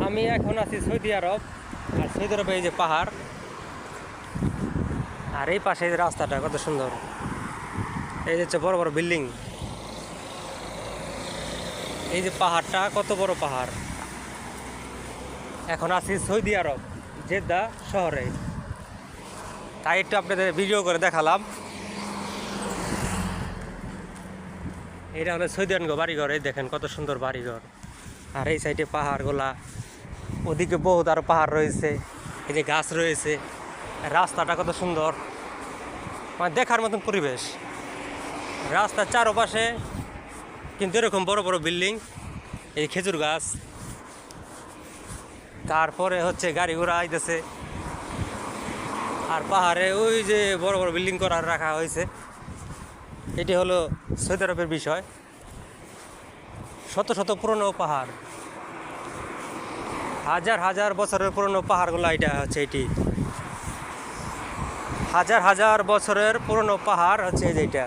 আমি এখন আছি সৌদি আরব। আর সৌদি আরবে এই যে পাহাড়, আর এই পাশে এই যে রাস্তাটা কত সুন্দর। এই যে হচ্ছে বড় বড় বিল্ডিং। এই যে পাহাড়টা কত বড় পাহাড়। এখন আছি সৌদি আরব জেদ্দা শহরে, তাই একটু আপনাদের ভিডিও করে দেখালাম। এটা হলো সৌদি আরব বাড়িঘর, এই দেখেন কত সুন্দর বাড়িঘর। আর এই সাইডে পাহাড়গুলা, ওদিকে বহুত আরো পাহাড় রয়েছে, এই যে গাছ রয়েছে, রাস্তাটা কত সুন্দর, মানে দেখার মতন পরিবেশ। রাস্তার চারপাশে কিন্তু এরকম বড় বড় বিল্ডিং, এই খেজুর গাছ, তারপরে হচ্ছে গাড়ি ঘোড়া আইতেছে। আর পাহাড়ে ওই যে বড় বড় বিল্ডিং করা রাখা হয়েছে। এটি হলো সৌদি আরবের বিষয়। শত শত পুরনো পাহাড়, হাজার হাজার বছরের পুরনো পাহাড়গুলো, এটা হচ্ছে এটি হাজার হাজার বছরের পুরনো পাহাড় হচ্ছে এইটা।